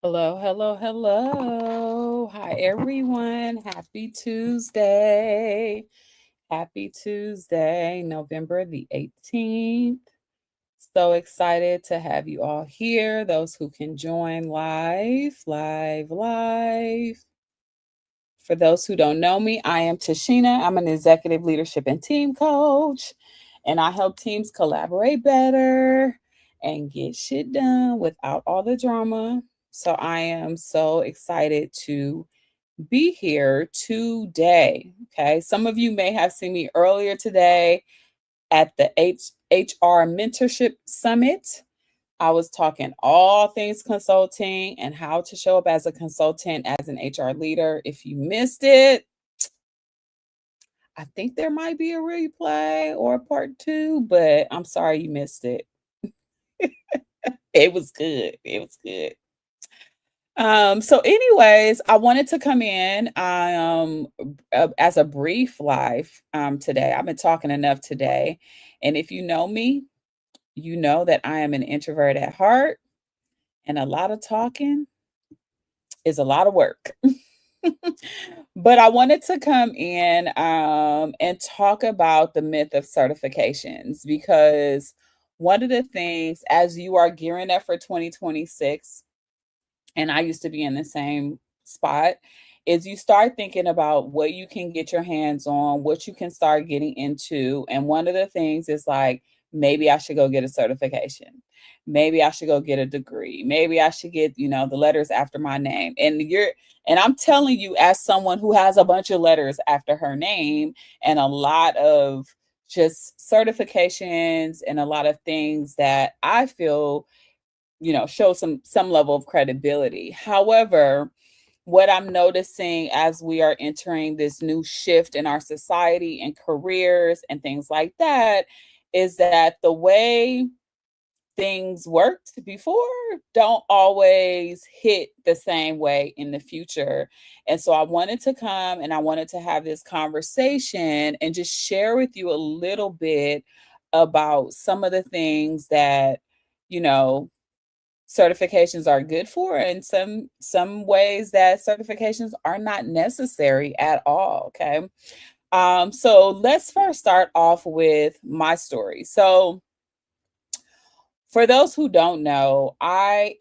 Hello, hello, hello. Hi, everyone. Happy Tuesday. Happy Tuesday, November the 18th. So excited to have you all here. Those who can join live. For those who don't know me, I am Tashina. I'm an executive leadership and team coach, and I help teams collaborate better and get shit done without all the drama. So I am so excited to be here today. Okay. Some of you may have seen me earlier today at the HR Mentorship Summit. I was talking all things consulting and how to show up as a consultant, as an HR leader. If you missed it, I think there might be a replay or a part two, but I'm sorry you missed it. It was good. It was good. So anyways, I wanted to come in as a brief live today. I've been talking enough today. And if you know me, you know that I am an introvert at heart, and a lot of talking is a lot of work. But I wanted to come in and talk about the myth of certifications, because one of the things, as you are gearing up for 2026, and I used to be in the same spot, is you start thinking about what you can get your hands on, what you can start getting into. And one of the things is like, maybe I should go get a certification. Maybe I should go get a degree. Maybe I should get, the letters after my name. And I'm telling you, as someone who has a bunch of letters after her name and a lot of just certifications and a lot of things that I feel show some level of credibility. However, what I'm noticing as we are entering this new shift in our society and careers and things like that is that the way things worked before don't always hit the same way in the future. And so I wanted to come and I wanted to have this conversation and just share with you a little bit about some of the things that, you know, certifications are good for, and some ways that certifications are not necessary at all. Okay. So let's first start off with my story. So for those who don't know, I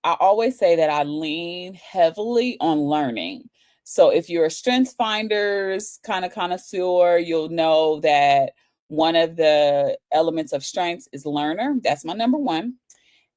always say that I lean heavily on learning. So if you're a strength finders kind of connoisseur, you'll know that one of the elements of strengths is learner. That's my number one.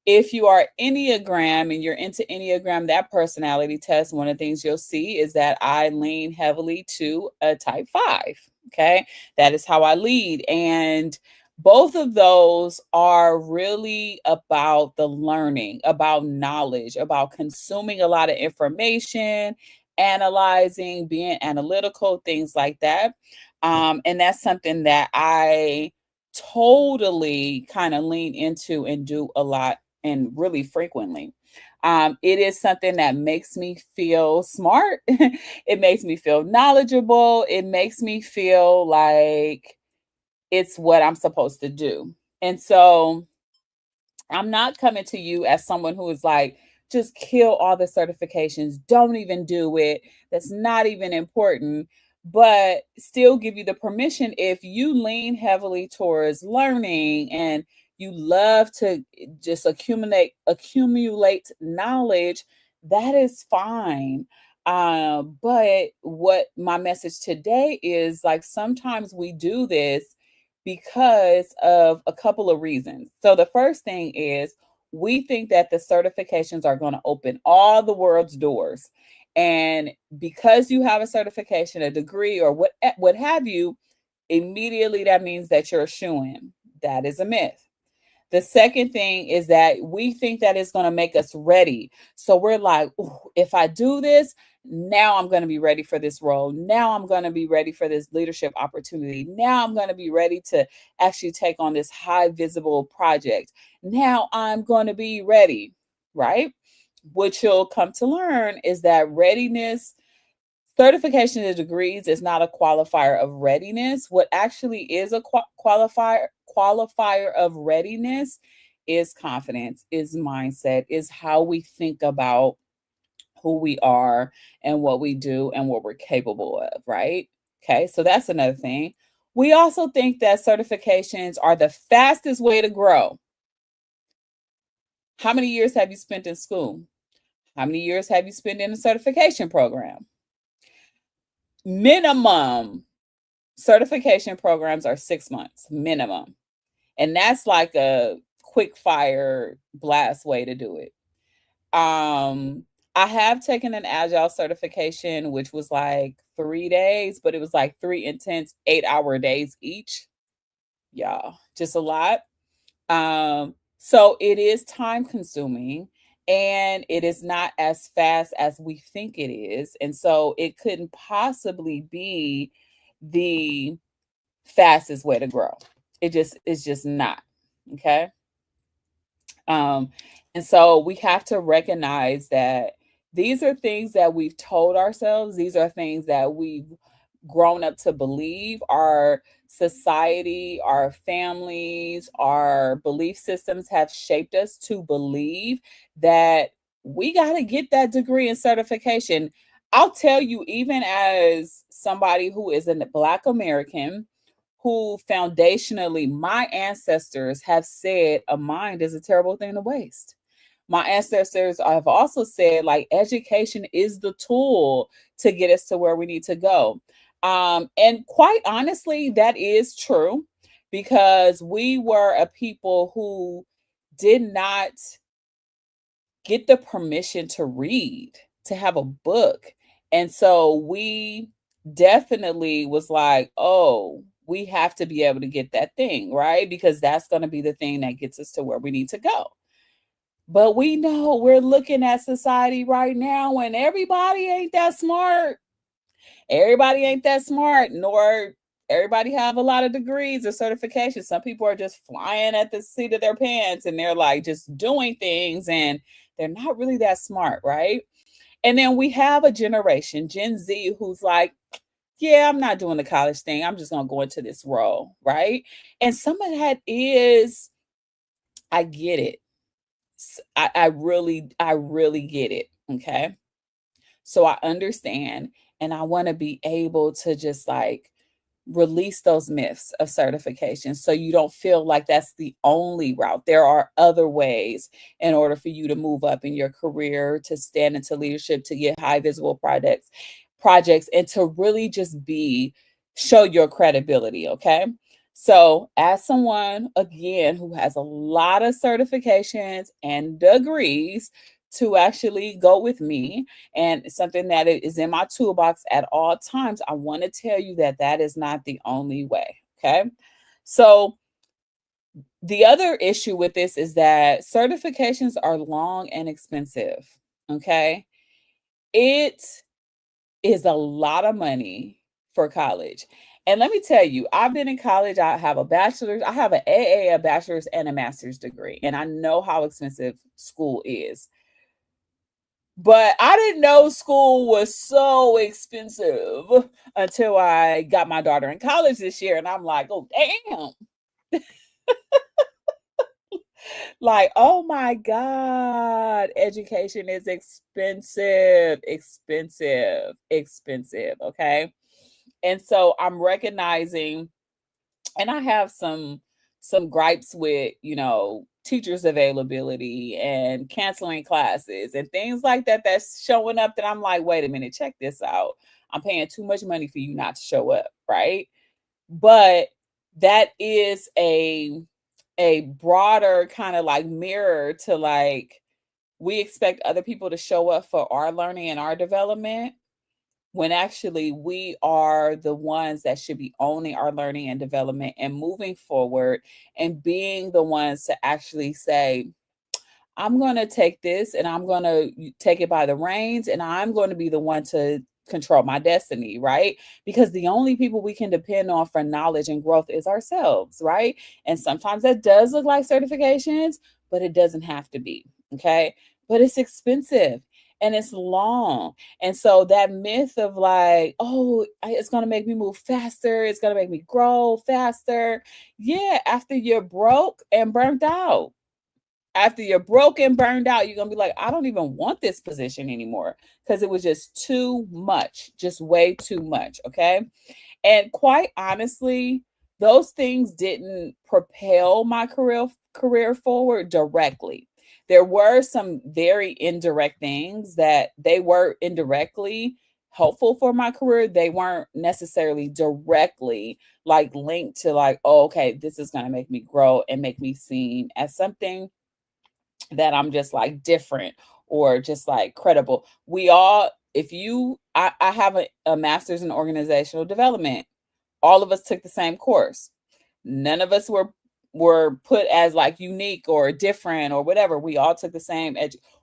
If you are Enneagram and you're into Enneagram, that personality test, one of the things you'll see is that I lean heavily to a type 5. Okay. That is how I lead. And both of those are really about the learning, about knowledge, about consuming a lot of information, analyzing, being analytical, things like that. And that's something that I totally kind of lean into and do a lot and really frequently. It is something that makes me feel smart. It makes me feel knowledgeable. It makes me feel like it's what I'm supposed to do. And so I'm not coming to you as someone who is like, just kill all the certifications, don't even do it. That's not even important, but still give you the permission if you lean heavily towards learning and you love to just accumulate knowledge, that is fine. But what my message today is, like, sometimes we do this because of a couple of reasons. So the first thing is, we think that the certifications are going to open all the world's doors. And because you have a certification, a degree, or what have you, immediately that means that you're a shoo-in. That is a myth. The second thing is that we think that it's going to make us ready. So we're like, if I do this, now I'm going to be ready for this role. Now I'm going to be ready for this leadership opportunity. Now I'm going to be ready to actually take on this high visible project. Now I'm going to be ready, right? What you'll come to learn is that readiness, certification and degrees is not a qualifier of readiness. What actually is a qualifier of readiness is confidence, is mindset, is how we think about who we are and what we do and what we're capable of, right? Okay, so that's another thing. We also think that certifications are the fastest way to grow. How many years have you spent in school? How many years have you spent in a certification program? Minimum certification programs are 6 months, minimum. And that's like a quick fire blast way to do it. Um, I have taken an agile certification, which was like 3 days, but it was like three intense 8-hour days each. Yeah, just a lot. So it is time consuming and it is not as fast as we think it is. And so it couldn't possibly be the fastest way to grow. It's just not. Okay. Um, and so we have to recognize that these are things that we've told ourselves, these are things that we've grown up to believe. Our society, our families, our belief systems have shaped us to believe that we got to get that degree and certification. I'll tell you, even as somebody who is a Black American, who foundationally my ancestors have said a mind is a terrible thing to waste. My ancestors have also said like education is the tool to get us to where we need to go. And quite honestly, that is true because we were a people who did not get the permission to read, to have a book. And so we definitely was like, oh, we have to be able to get that thing, right? Because that's going to be the thing that gets us to where we need to go. But we know we're looking at society right now and everybody ain't that smart. Everybody ain't that smart, nor everybody have a lot of degrees or certifications. Some people are just flying at the seat of their pants and they're like just doing things and they're not really that smart, right? And then we have a generation, Gen Z, who's like, yeah, I'm not doing the college thing. I'm just going to go into this role, right? And some of that is, I get it. I really get it. Okay. So I understand and I want to be able to just like release those myths of certification so you don't feel like that's the only route. There are other ways in order for you to move up in your career, to stand into leadership, to get high visible projects and to really just be show your credibility, okay? So, as someone again who has a lot of certifications and degrees to actually go with me and something that is in my toolbox at all times, I want to tell you that that is not the only way. Okay. So, the other issue with this is that certifications are long and expensive. Okay. It is a lot of money for college. And let me tell you, I've been in college. I have a bachelor's, I have an AA, a bachelor's, and a master's degree. And I know how expensive school is. But I didn't know school was so expensive until I got my daughter in college this year. And I'm like, oh, damn. Like, oh my God, education is expensive, expensive, expensive. Okay. And so I'm recognizing, and I have some gripes with, teachers availability and canceling classes and things like that that's showing up that I'm like, wait a minute, check this out. I'm paying too much money for you not to show up, right? But that is a broader kind of like mirror to like we expect other people to show up for our learning and our development when actually we are the ones that should be owning our learning and development and moving forward and being the ones to actually say, I'm going to take this and I'm going to take it by the reins and I'm going to be the one to control my destiny, right? Because the only people we can depend on for knowledge and growth is ourselves, right? And sometimes that does look like certifications, but it doesn't have to be, okay? But it's expensive and it's long. And so that myth of like, oh, it's going to make me move faster, it's going to make me grow faster. Yeah, after you're broke and burnt out. After you're broken, burned out, you're going to be like, I don't even want this position anymore because it was just too much, just way too much. Okay. And quite honestly, those things didn't propel my career forward directly. There were some very indirect things that they were indirectly helpful for my career. They weren't necessarily directly like linked to like, oh, okay, this is going to make me grow and make me seen as something that I'm just like different or just like credible. We all, if you, I have a master's in organizational development. All of us took the same course. None of us were put as like unique or different or whatever. We all took the same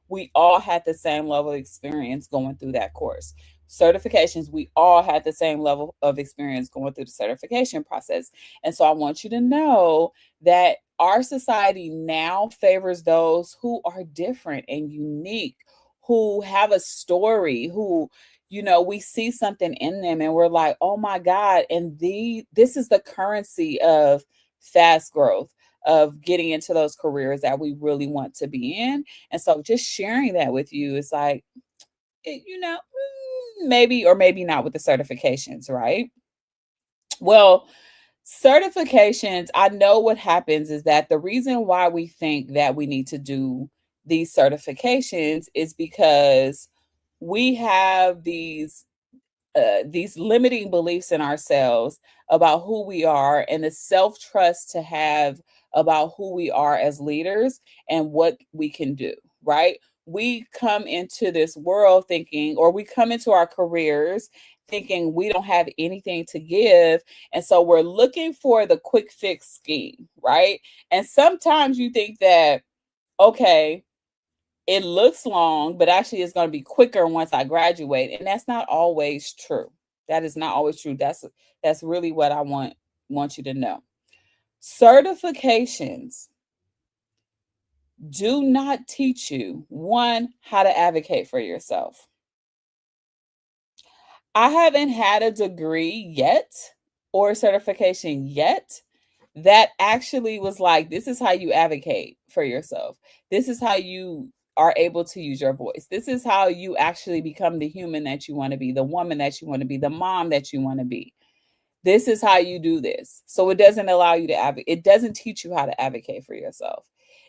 we all had the same level of experience going through that course. Certifications, we all had the same level of experience going through the certification process. And so I want you to know that our society now favors those who are different and unique, who have a story, who, we see something in them and we're like, oh my God. And this is the currency of fast growth, of getting into those careers that we really want to be in. And so just sharing that with you is like, maybe or maybe not with the certifications, right? Well, certifications, I know what happens is that the reason why we think that we need to do these certifications is because we have these limiting beliefs in ourselves about who we are and the self trust to have about who we are as leaders and what we can do, right? We come into this world thinking, or we come into our careers thinking we don't have anything to give. And so we're looking for the quick fix scheme, right? And sometimes you think that, okay, it looks long, but actually it's going to be quicker once I graduate. And that's not always true. That is not always true. That's really what I want you to know. Certifications do not teach you, one, how to advocate for yourself. I haven't had a degree yet or a certification yet that actually was like, this is how you advocate for yourself. This is how you are able to use your voice. This is how you actually become the human that you want to be, the woman that you want to be, the mom that you want to be. This is how you do this. So it doesn't allow you to advocate. It doesn't teach you how to advocate for yourself.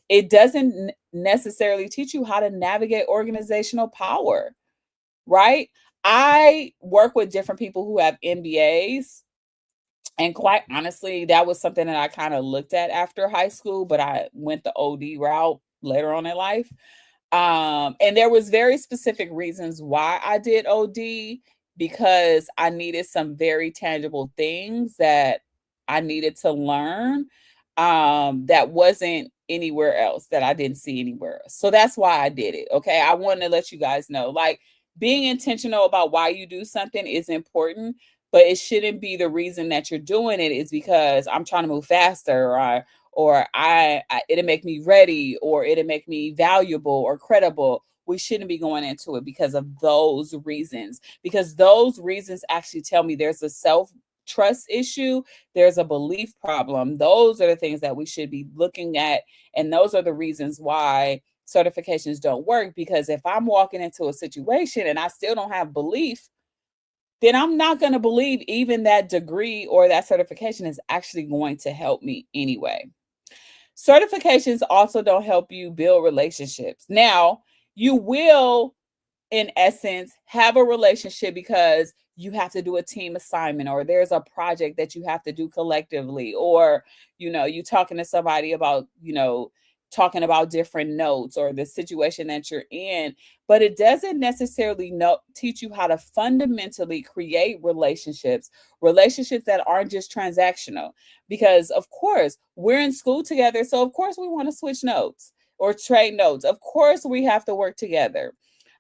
It doesn't necessarily teach you how to navigate organizational power, right? I work with different people who have MBAs, and quite honestly, that was something that I kind of looked at after high school, but I went the OD route later on in life. And there was very specific reasons why I did OD, because I needed some very tangible things that I needed to learn, that wasn't anywhere else, that I didn't see anywhere else. So that's why I did it. Okay. I wanted to let you guys know, like, being intentional about why you do something is important, but it shouldn't be the reason that you're doing it is because I'm trying to move faster, or it'll make me ready, or it'll make me valuable or credible. We shouldn't be going into it because of those reasons, because those reasons actually tell me there's a self trust issue, there's a belief problem. Those are the things that we should be looking at, and those are the reasons why certifications don't work. Because if I'm walking into a situation and I still don't have belief, then I'm not going to believe even that degree or that certification is actually going to help me anyway. Certifications also don't help you build relationships. Now, you will, in essence, have a relationship because you have to do a team assignment, or there's a project that you have to do collectively, or you talking to somebody about talking about different notes or the situation that you're in. But it doesn't necessarily teach you how to fundamentally create relationships that aren't just transactional. Because of course we're in school together, so of course we want to switch notes or trade notes. Of course we have to work together.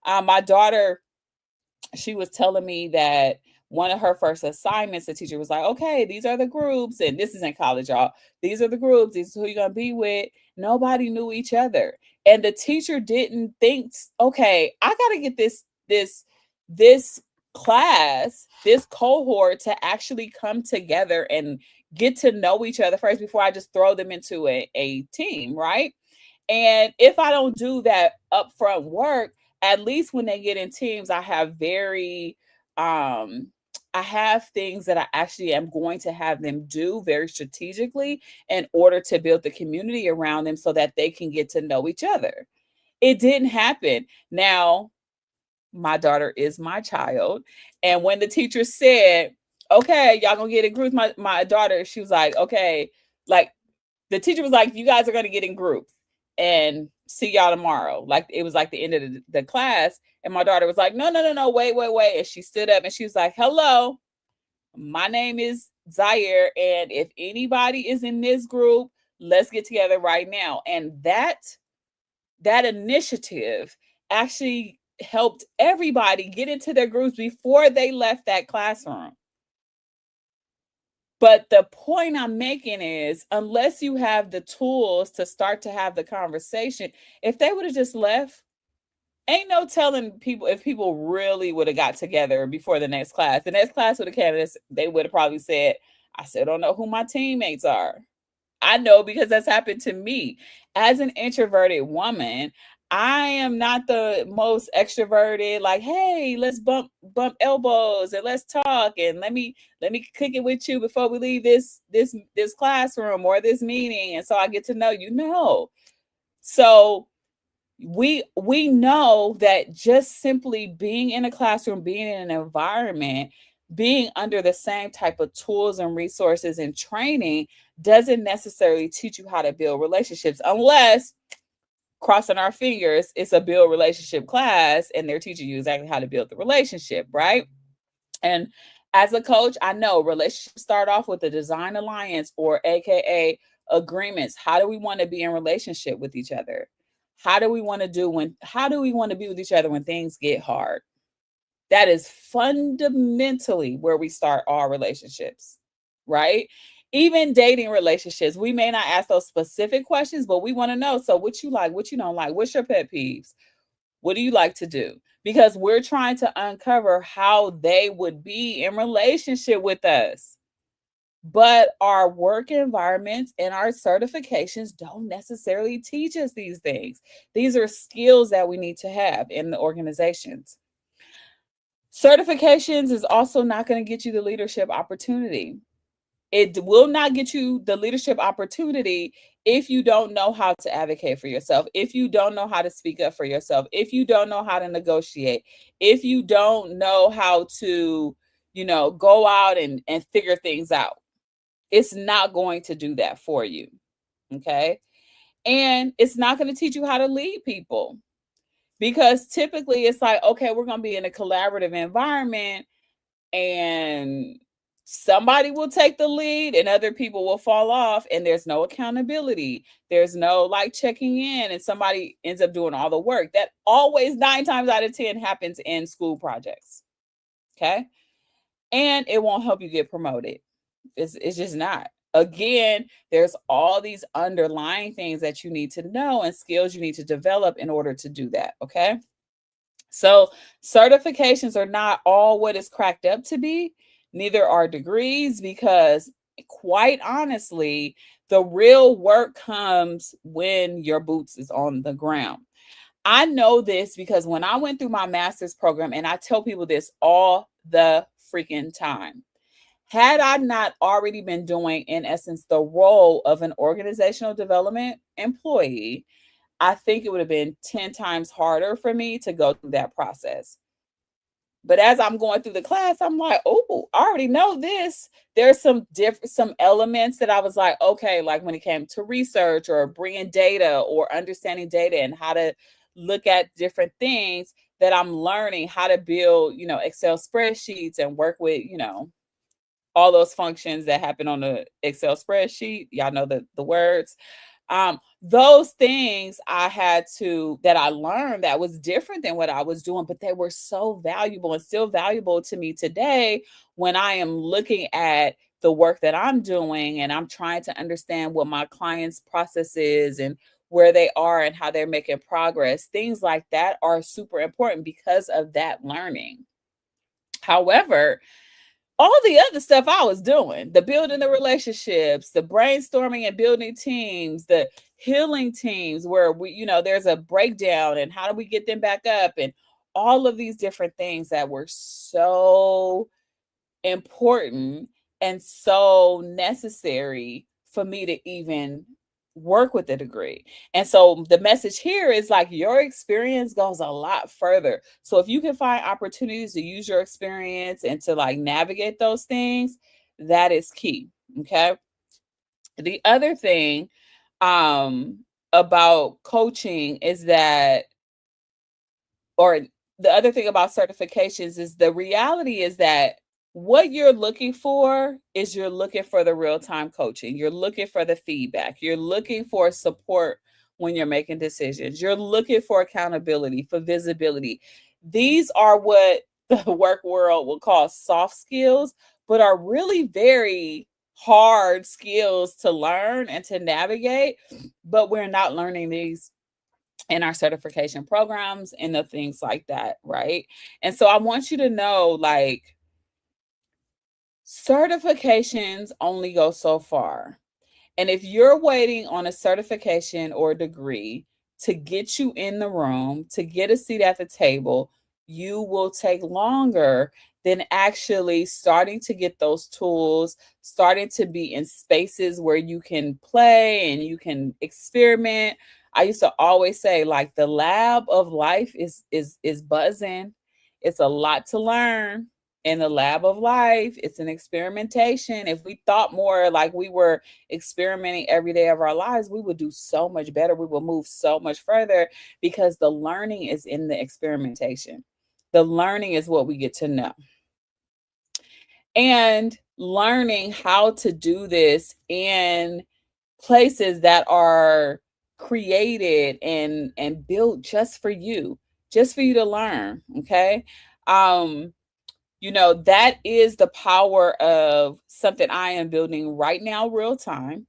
My daughter, she was telling me that one of her first assignments, the teacher was like, okay, these are the groups. And this is in college, y'all. These are the groups. This is who you're going to be with. Nobody knew each other. And the teacher didn't think, okay, I got to get this class, this cohort to actually come together and get to know each other first before I just throw them into a team, right? And if I don't do that upfront work, at least when they get in teams, um I have things that I actually am going to have them do very strategically in order to build the community around them so that they can get to know each other. It didn't happen. Now, my daughter is my child. And when the teacher said, okay, y'all gonna get in groups, my daughter, she was like, okay, like the teacher was like, you guys are gonna get in groups and see y'all tomorrow. Like it was like the end of the class. And my daughter was like, no, no, no, no, wait, wait, wait. And she stood up and she was like, hello, my name is Zaire. And if anybody is in this group, let's get together right now. And that initiative actually helped everybody get into their groups before they left that classroom. But the point I'm making is, unless you have the tools to start to have the conversation, if they would have just left, ain't no telling people if people really would have got together before the next class. The next class would have came, they would have probably said, I still don't know who my teammates are. I know because that's happened to me. As an introverted woman, I am not the most extroverted, like, hey, let's bump elbows and let's talk and let me kick it with you before we leave this classroom or this meeting. And so I get to know you. No. So we know that just simply being in a classroom, being in an environment, being under the same type of tools and resources and training doesn't necessarily teach you how to build relationships, unless, crossing our fingers, it's a build relationship class and they're teaching you exactly how to build the relationship, right? And as a coach, I know relationships start off with a design alliance, or AKA agreements. How do we want to be in relationship with each other? How do we want to be with each other when things get hard? That is fundamentally where we start our relationships, right? Even dating relationships, we may not ask those specific questions, but we want to know. So, what you like, what you don't like, what's your pet peeves? What do you like to do? Because we're trying to uncover how they would be in relationship with us. But our work environments and our certifications don't necessarily teach us these things. These are skills that we need to have in the organizations. Certifications is also not going to get you the leadership opportunity. It will not get you the leadership opportunity if you don't know how to advocate for yourself, if you don't know how to speak up for yourself, if you don't know how to negotiate, if you don't know how to, go out and figure things out. It's not going to do that for you. Okay. And it's not going to teach you how to lead people, because typically it's like, okay, we're going to be in a collaborative environment and somebody will take the lead and other people will fall off, and there's no accountability. There's no like checking in, and somebody ends up doing all the work. That always 9 times out of 10 happens in school projects. Okay. And it won't help you get promoted. It's just not. Again, there's all these underlying things that you need to know and skills you need to develop in order to do that. Okay. So certifications are not all what it's cracked up to be. Neither are degrees, because quite honestly, the real work comes when your boots is on the ground. I know this because when I went through my master's program, and I tell people this all the freaking time, had I not already been doing, in essence, the role of an organizational development employee, I think it would have been 10 times harder for me to go through that process. But as I'm going through the class, I'm like, oh, I already know this. There's some elements that I was like, okay, like when it came to research or bringing data or understanding data and how to look at different things, that I'm learning how to build, Excel spreadsheets and work with, all those functions that happen on the Excel spreadsheet. Y'all know the words. Those things that I learned that was different than what I was doing, but they were so valuable and still valuable to me today when I am looking at the work that I'm doing and I'm trying to understand what my clients' process is and where they are and how they're making progress. Things like that are super important because of that learning. However, all the other stuff I was doing, the building the relationships, the brainstorming and building teams, the healing teams where there's a breakdown and how do we get them back up, and all of these different things that were so important and so necessary for me to even work with the degree. And so the message here is like your experience goes a lot further. So if you can find opportunities to use your experience and to like navigate those things, that is key. Okay. The other thing about coaching is that, or the other thing about certifications is the reality is that what you're looking for is you're looking for the real time coaching. You're looking for the feedback. You're looking for support when you're making decisions. You're looking for accountability, for visibility. These are what the work world will call soft skills, but are really very hard skills to learn and to navigate. But we're not learning these in our certification programs and the things like that, right? And so I want you to know, like, certifications only go so far. And if you're waiting on a certification or a degree to get you in the room, to get a seat at the table, you will take longer than actually starting to get those tools, starting to be in spaces where you can play and you can experiment. I used to always say, like, the lab of life is buzzing. It's a lot to learn in the lab of life. It's an experimentation. If we thought more like we were experimenting every day of our lives, we would do so much better. We will move so much further because the learning is in the experimentation. The learning is what we get to know. And learning how to do this in places that are created and built just for you to learn, okay? Um that is the power of something I am building right now, real time,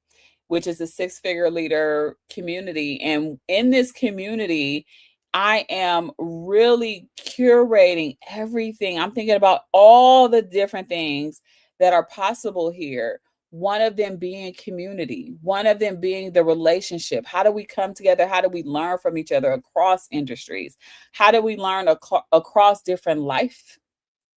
which is a six-figure leader community. And in this community, I am really curating everything. I'm thinking about all the different things that are possible here. One of them being community, one of them being the relationship. How do we come together? How do we learn from each other across industries? How do we learn across different life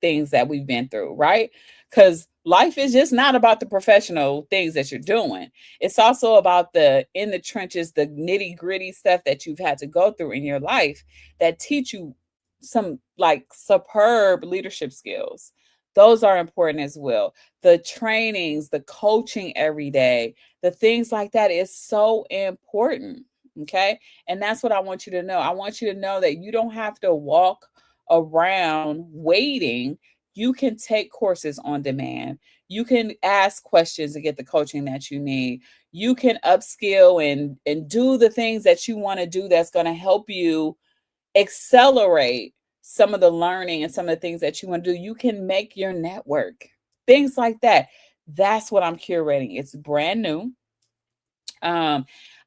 things that we've been through, right? Because life is just not about the professional things that you're doing. It's also about the in the trenches, the nitty gritty stuff that you've had to go through in your life that teach you some like superb leadership skills. Those are important as well. The trainings, the coaching every day, the things like that is so important. Okay. And that's what I want you to know. I want you to know that you don't have to walk around waiting. You can take courses on demand. You can ask questions to get the coaching that you need. You can upskill and do the things that you want to do that's going to help you accelerate some of the learning and some of the things that you want to do. You can make your network. Things like that. That's what I'm curating. It's brand new. Um,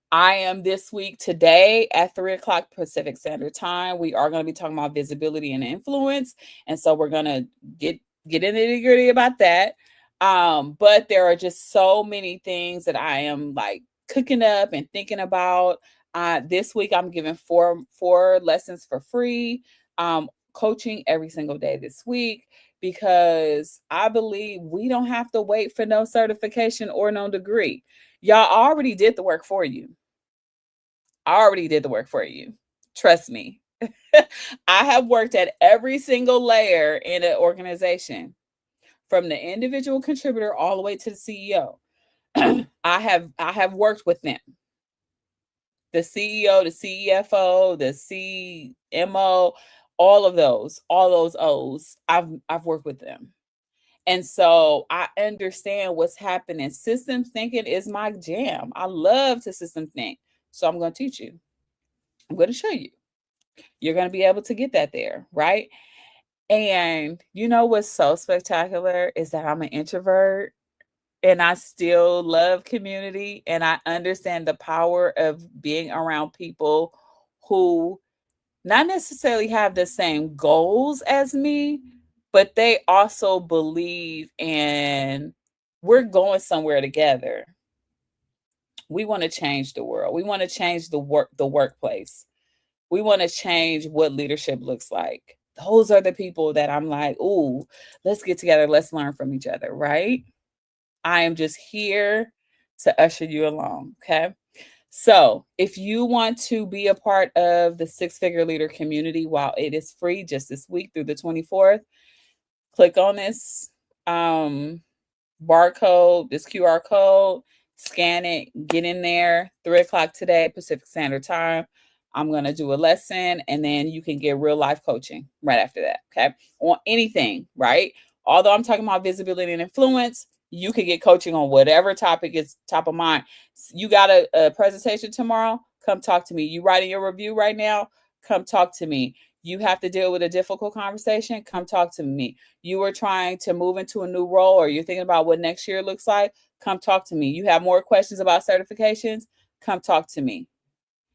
I am this week today at 3 o'clock Pacific Standard Time. We are going to be talking about visibility and influence. And so we're going to get in the nitty gritty about that. But there are just so many things that I am like cooking up and thinking about. This week I'm giving four lessons for free. Coaching every single day this week because I believe we don't have to wait for no certification or no degree. Y'all already did the work for you. I already did the work for you. Trust me. I have worked at every single layer in an organization, from the individual contributor all the way to the CEO. I have worked with them. The CEO, the CFO, the CMO, all those O's. I've worked with them. And so I understand what's happening. Systems thinking is my jam. I love to system think. So I'm going to teach you. I'm going to show you. You're going to be able to get that there, right? And you know what's so spectacular is that I'm an introvert and I still love community and I understand the power of being around people who not necessarily have the same goals as me, but they also believe in we're going somewhere together. We want to change the world. We want to change the workplace. We want to change what leadership looks like. Those are the people that I'm like, ooh, let's get together. Let's learn from each other, right? I am just here to usher you along. Okay. So if you want to be a part of the Six Figure Leader community while it is free just this week through the 24th, click on this barcode, this QR code, scan it, get in there, 3 o'clock today, Pacific Standard Time. I'm going to do a lesson and then you can get real life coaching right after that. Okay. On anything, right? Although I'm talking about visibility and influence, you can get coaching on whatever topic is top of mind. You got a presentation tomorrow? Come talk to me. You writing your review right now? Come talk to me. You have to deal with a difficult conversation? Come talk to me. You are trying to move into a new role or you're thinking about what next year looks like? Come talk to me. You have more questions about certifications? Come talk to me.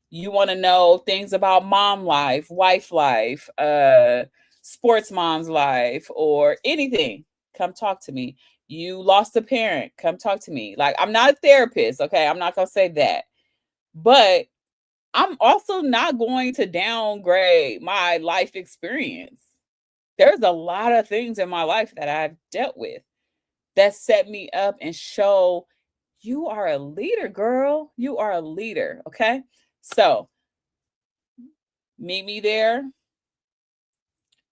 You want to know things about mom life, wife life, sports mom's life, or anything? Come talk to me. You lost a parent? Come talk to me. Like, I'm not a therapist, okay? I'm not going to say that. But I'm also not going to downgrade my life experience. There's a lot of things in my life that I've dealt with that set me up and show you are a leader, girl. You are a leader, okay? So meet me there,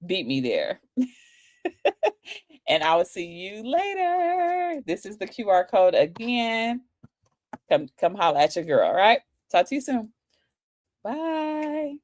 beat me there. And I will see you later. This is the QR code again. Come holla at your girl, all right? Talk to you soon. Bye.